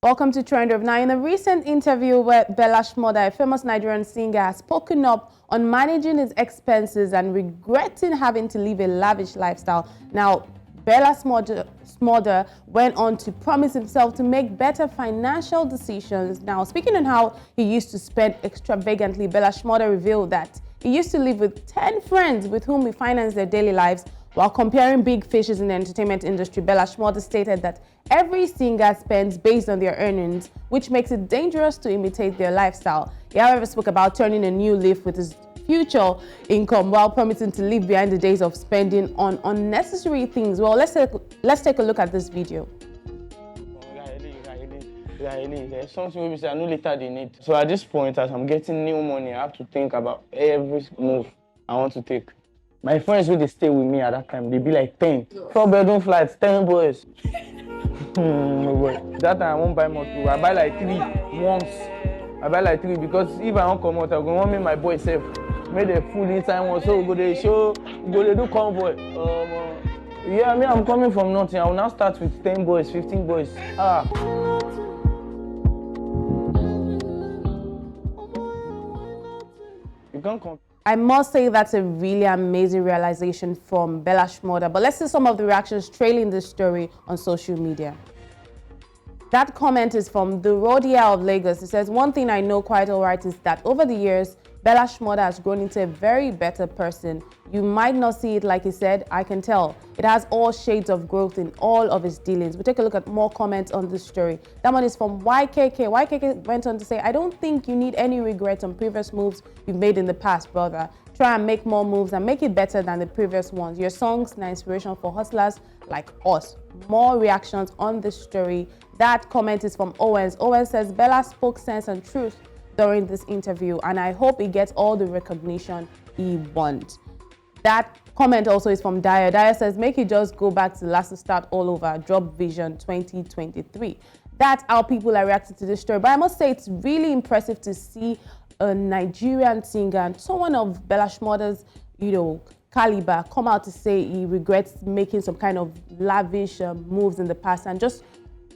Welcome to Trend Of. Now, in a recent interview where Bella Shmurda, a famous Nigerian singer, has spoken up on managing his expenses and regretting having to live a lavish lifestyle. Now, Bella Shmurda went on to promise himself to make better financial decisions. Now, speaking on how he used to spend extravagantly, Bella Shmurda revealed that he used to live with 10 friends with whom he financed their daily lives. While comparing big fishes in the entertainment industry, Bella Shmurda stated that every singer spends based on their earnings, which makes it dangerous to imitate their lifestyle. He, however, spoke about turning a new leaf with his future income while promising to leave behind the days of spending on unnecessary things. Well, let's take a look at this video. There's something we say I know later they need. So at this point, as I'm getting new money, I have to think about every move I want to take. My friends who they stay with me at that time, they be like 10. 4-bedroom flats, 10 boys. That time I won't buy more too. I buy like 3 once. I buy like 3 because if I don't come out, I'm going to make my boys safe. Make the food inside one, so we go to show, we go to do convoy. Yeah, I mean, I'm coming from nothing. I will now start with 10 boys, 15 boys. You can't come. I must say that's a really amazing realization from Bella Shmurda. But let's see some of the reactions trailing this story on social media. That comment is from the Rodia of Lagos. It says, "One thing I know quite all right is that over the years, Bella Shmurda has grown into a very better person. You might not see it like he said, I can tell. It has all shades of growth in all of his dealings." We'll take a look at more comments on this story. That one is from YKK. YKK went on to say, "I don't think you need any regrets on previous moves you've made in the past, brother. Try and make more moves and make it better than the previous ones. Your songs are inspiration for hustlers like us." More reactions on this story. That comment is from Owens. Owens says, "Bella spoke sense and truth during this interview, and I hope he gets all the recognition he wants." That comment also is from Dyer. Dyer says, "Make it just go back to last start all over, drop vision 2023. That's how people are reacting to this story. But I must say it's really impressive to see a Nigerian singer and someone of Bella Shmurda's, caliber come out to say he regrets making some kind of lavish moves in the past and just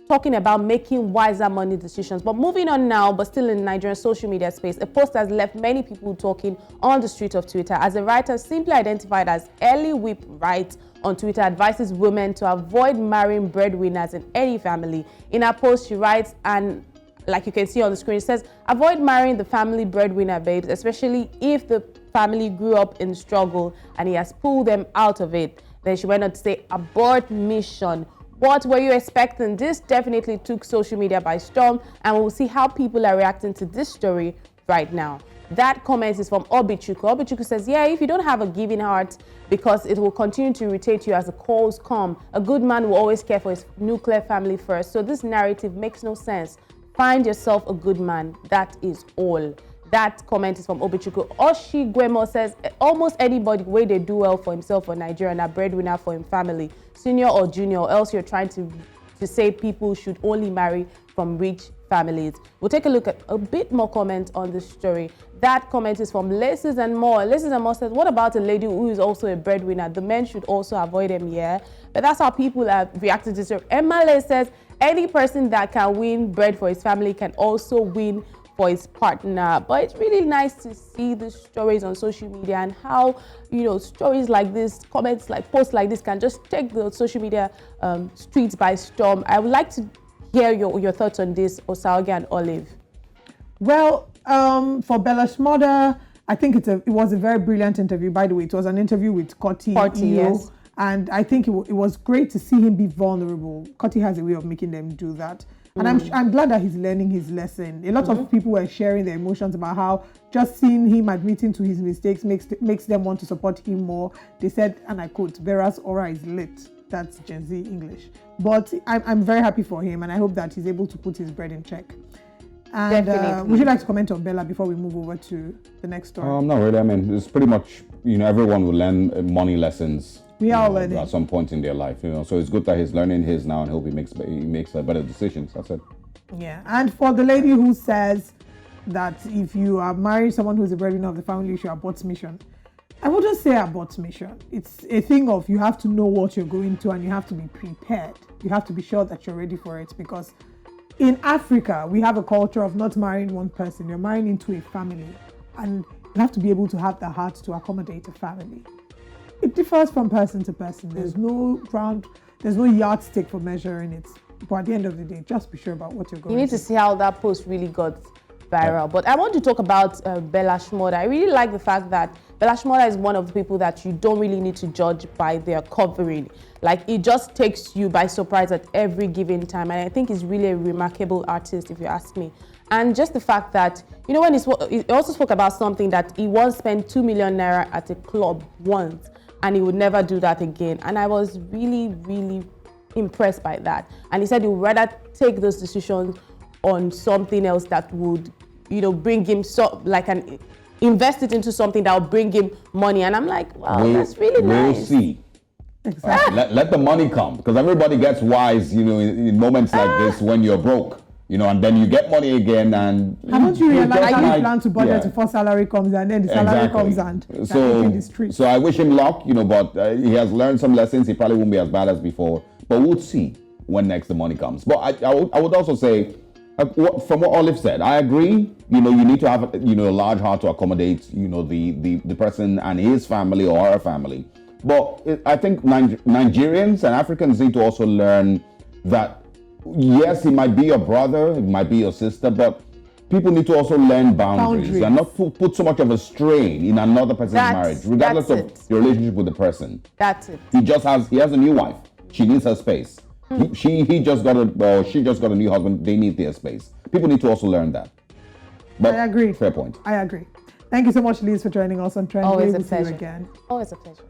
talking about making wiser money decisions. But moving on now, but still in Nigerian social media space, a post has left many people talking on the street of Twitter as a writer simply identified as Ellie Whip writes on Twitter advises women to avoid marrying breadwinners in any family. In her post, she writes, and like you can see on the screen, it says, "Avoid marrying the family breadwinner, babes, especially if the family grew up in struggle and he has pulled them out of it." Then she went on to say, "Abort mission. What were you expecting?" This definitely took social media by storm, and we'll see how people are reacting to this story right now. That comment is from Obichuku. Obichuku says, "Yeah, if you don't have a giving heart, because it will continue to irritate you as the calls come. A good man will always care for his nuclear family first. So this narrative makes no sense. Find yourself a good man. That is all." That comment is from Obichuku. Oshi Gwemo says, "Almost anybody way they do well for himself or Nigeria and a breadwinner for him family, senior or junior, or else you're trying to say people should only marry from rich families." We'll take a look at a bit more comment on this story. That comment is from Laces and More. Laces and More says, "What about a lady who is also a breadwinner? The men should also avoid him, yeah." But that's how people are reacting to this story. Emma Lay says, "Any person that can win bread for his family can also win for his partner." But it's really nice to see the stories on social media and how, stories like this, comments like posts like this can just take the social media streets by storm. I would like to hear your thoughts on this, Osaoge and Olive. Well, for Bella Shmurda, I think it was a very brilliant interview. By the way, it was an interview with Kotti, yes. And I think it was great to see him be vulnerable. Kotti has a way of making them do that. And I'm glad that he's learning his lesson. A lot of people were sharing their emotions about how just seeing him admitting to his mistakes makes them want to support him more. They said, and I quote, "Vera's aura is lit." That's Gen Z English. But I'm very happy for him, and I hope that he's able to put his bread in check. And would you like to comment on Bella before we move over to the next story? Not really. I mean, it's pretty much, everyone will learn money lessons. We are learning at some point in their life, So it's good that he's learning his now, and hope he makes better decisions. That's it. Yeah. And for the lady who says that if you are marrying someone who's a breadwinner of the family, you should abort mission. I wouldn't say abort mission. It's a thing of you have to know what you're going to, and you have to be prepared. You have to be sure that you're ready for it, because in Africa, we have a culture of not marrying one person. You're marrying into a family, and you have to be able to have the heart to accommodate a family. It differs from person to person. There's no yardstick for measuring it. But at the end of the day, just be sure about what you're going to do. You need to see how that post really got viral. But I want to talk about Bella Shmurda. I really like the fact that Bella Shmurda is one of the people that you don't really need to judge by their covering. Like, it just takes you by surprise at every given time. And I think he's really a remarkable artist, if you ask me. And just the fact that, you know, when he also spoke about something that he once spent 2 million naira at a club once, and he would never do that again. And I was really, really impressed by that. And he said he would rather take those decisions on something else that would, you know, bring him invest it into something that will bring him money. And I'm like, wow, that's really nice. We'll see. Exactly. Let the money come, because everybody gets wise, you know, in moments like this when you're broke, you know, and then you get money again. And haven't you realized how you plan to budget before salary comes, and then the salary comes and so I wish him luck, you know, but he has learned some lessons. He probably won't be as bad as before, but we'll see when next the money comes. But I would also say, from what Olive said, I agree. You know, you need to have, you know, a large heart to accommodate, you know, the person and his family or her family. But I think Nigerians and Africans need to also learn that, yes, it might be your brother, it might be your sister, but people need to also learn boundaries and not put so much of a strain in another person's marriage, regardless of your relationship with the person. That's it. He has a new wife. She needs her space. She just got a new husband. They need their space. People need to also learn that. But I agree. Fair point. I agree. Thank you so much, Liz, for joining us on Trend. Always We'll a pleasure. see you again. Always a pleasure.